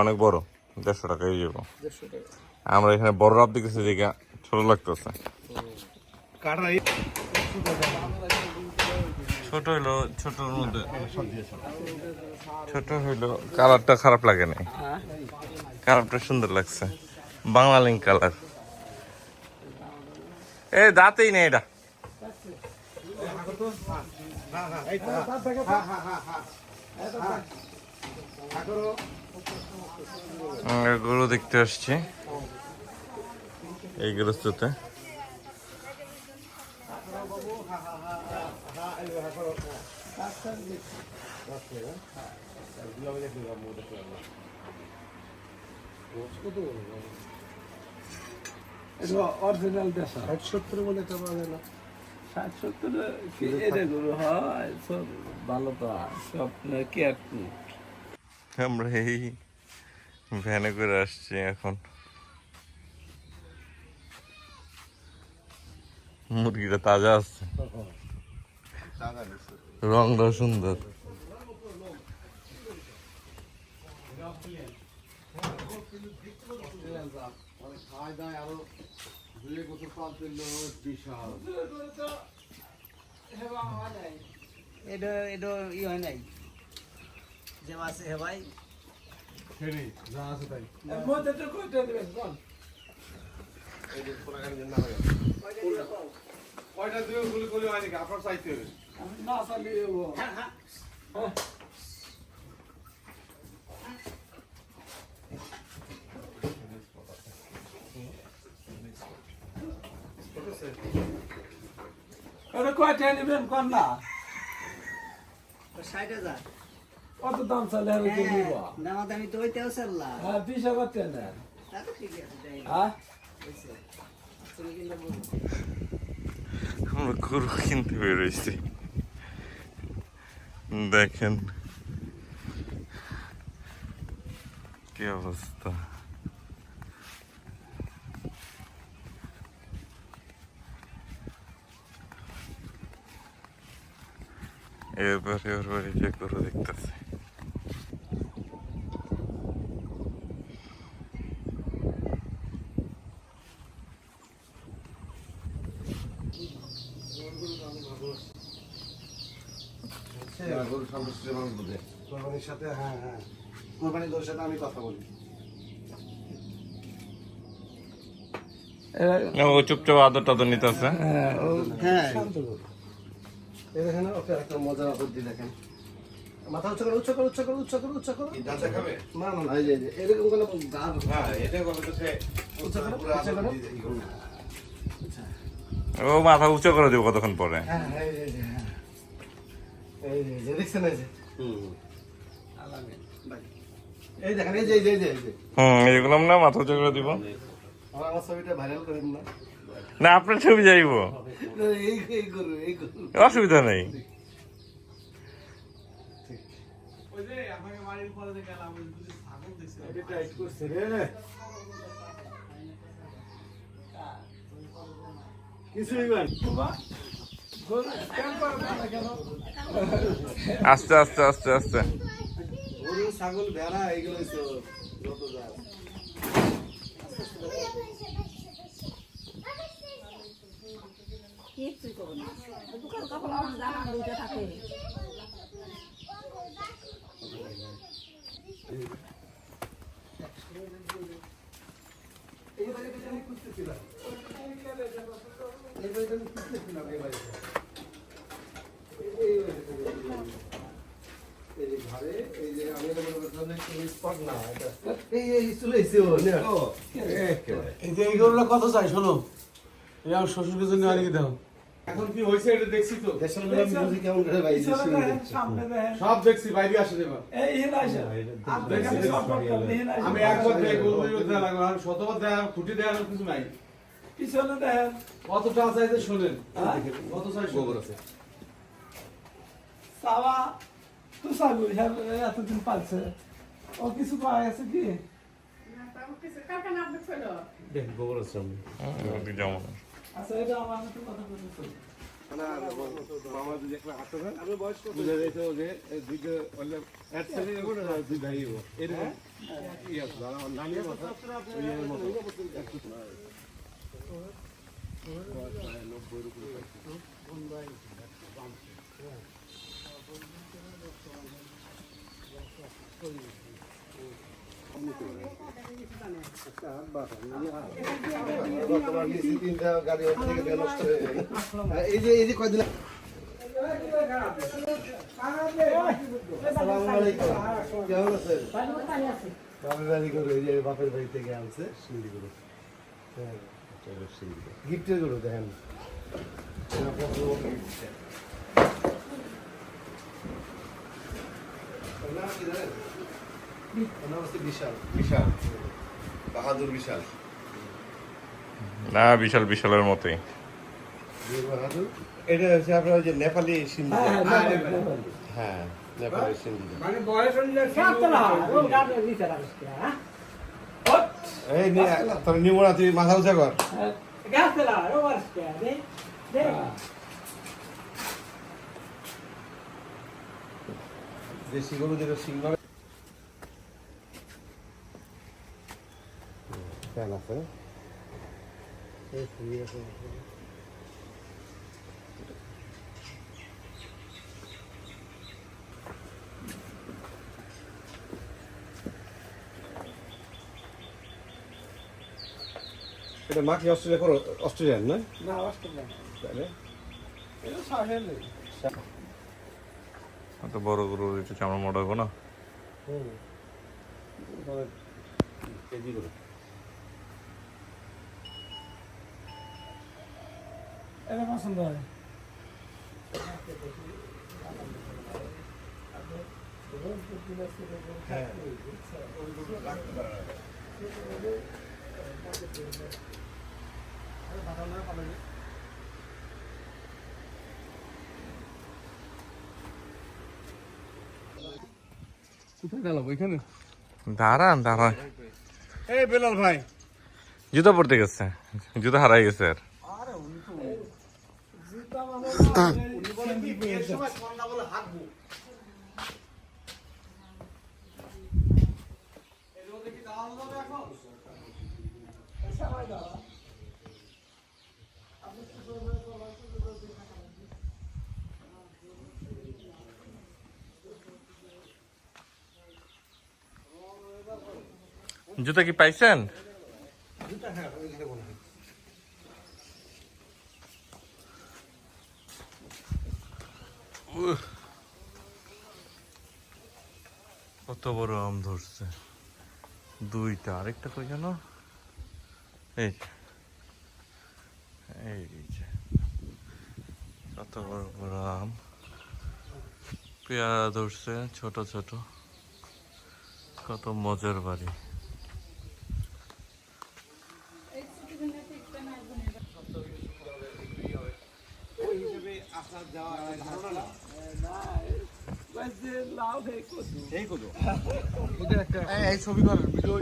অনেক বড়, 150 টাকাই যাবো। আমরা এখানে বড় রাত দেখেছি দেখে ছোট লাগতেছে। ছোট হইলো, ছোটর মধ্যে ছোট হইলো, কালারটা খারাপ লাগে না, কালারটা সুন্দর লাগছে, বাংলা লিঙ্ক কালার। এ দাঁতেই নেই এটা। গরু দেখতে আসছি এই গৃহস্থতে। অরিজিনাল দেশ 60-70 বলে তো পাওয়া যায় না। 60-70 এটা গরু হয় সব ভালো, তো সব কি একটু। আমরা এই ভ্যানে করে আসছি এখন। মুরগিটা তাজা আছে, রংটা সুন্দর। এটা ই হয় নাই যে আছে হে ভাই যা আছে তাই মধ্যে তো কয়টা দিবেন কোন কয়টা দিবেন গুলি হয় নাকি আপনার চাইতে হবে না চালিয়ে ও এটা কয়টা নেবেন কোন না 60,000 কত দাম চালে হবে কি নিব দাম আমি তো ওইটাও চাল্লা হ্যাঁ 20 করতে না তা তো ঠিক আছে হ্যাঁ তুমি কিনলে আমরা গরু কিনতে বেরোইছি, দেখেন কি অবস্থা। এরপরে ওর বাড়ি যে গরু দেখতেছে। কোরবানির সাথে হ্যাঁ কোরবানির গরুর সাথে আমি কথা বলি। ও চুপচাপ আদর টাদর নিতেছে। হ্যাঁ এই দেখেন ওকে একটা মজার আদর দিয়ে দেখেন। মাথা উচ্চ করো উচ্চ করো উচ্চ করো উচ্চ করো উচ্চ করো। দাঁত দেখাবে? না না না এই যে এরকম কোনো গাল হ্যাঁ এটা বলে তো সে উচ্চ করো উচ্চ করো। আচ্ছা ও মাথা উঁচু করে দেবো কতক্ষণ পরে। হ্যাঁ এই যে দেখছেন এই যে এই দেখেন এই যে এইগুলো না মাথা উঁচু করে দিব। আমার ছবিটা ভাইরাল করেন না। না আপনার ছবি যাইব, এই করু অসুবিধা নেই। ওই যে আমাকে বাড়ির পরে গেলাম ওই দুটো ছাগল দেখছি এটা টাইট করছে রে কিছুই না বাবা আস্তে আস্তে আস্তে আস্তে গরু ছাগল ভেড়া এগুলো তো যত যা কিছুই করবো না দোকান কাপড় আমার জামা দুইটা থাকে কত চাই শোনো শ্বশুরকে জন্য আনিয়ে দাও। এখন কি হয়েছে এটা দেখছি তো সব দেখছি বাইরে আসে আমি একবার শতবার দেওয়া খুঁটি দেওয়ার কিছু নাই। পিছনে দেখেন কতটা চাইতে শোনেন কত সাইজ গোবর আছে সাওয়া তো সাগু এতদিন পালছে ও কিছু পাওয়া গেছে কি দেখেন গোবর আছে যেমন আচ্ছা এটা আমার মতো কথা বলতে মামা যদি একটা হাতে আমি বয়স বুঝা যাইতো যে দুইটা বললে এক ছেলে এগো না দুই ভাই এগো এরকম কি আছে আমার নানির কথা ওই এর মতো একটু এই যে কয়দিন কেমন আছেন বাপের বাড়ি গরু এই যে বাপের বাড়ি থেকে আনছে সিন্দি গরু গিফটের গরু দেখেন বিশাল বিশাল বাহাদুর বিশাল না বিশাল বিশালের মতোই বাহাদুর এটা হচ্ছে আপনার যে নেপালি সিন্ধি হ্যাঁ নেপালি সিন্ধি মানে বয়স অনুযায়ী এই তোর নিমোনা তুই মাথা উঁচা কর দেশি গরু যেটা সিংহ ফ্যান আছে এটা মাকে অস্ট্রেলিয়া করো অস্ট্রেলিয়ান না না অস্ট্রেলিয়া তাহলে এটা সাহেল এত বড় গরু একটু চামড়া মোটা হবো না কেজি করে এটা পছন্দ হয় কোথায় গেল ওইখানে দাঁড়ান দাঁড়ান এই বেলাল ভাই জুতো পড়তে গেছে জুতো হারাই গেছে আর জুতো কি পাইছেন কত বড় আম ধরছে দুইটা আরেকটা কই যেন এই যে, এই যে কত বড় বড় আম পেয়ারা ধরছে ছোট ছোট কত মজার বাড়ি এই ছবি কর ভিডিও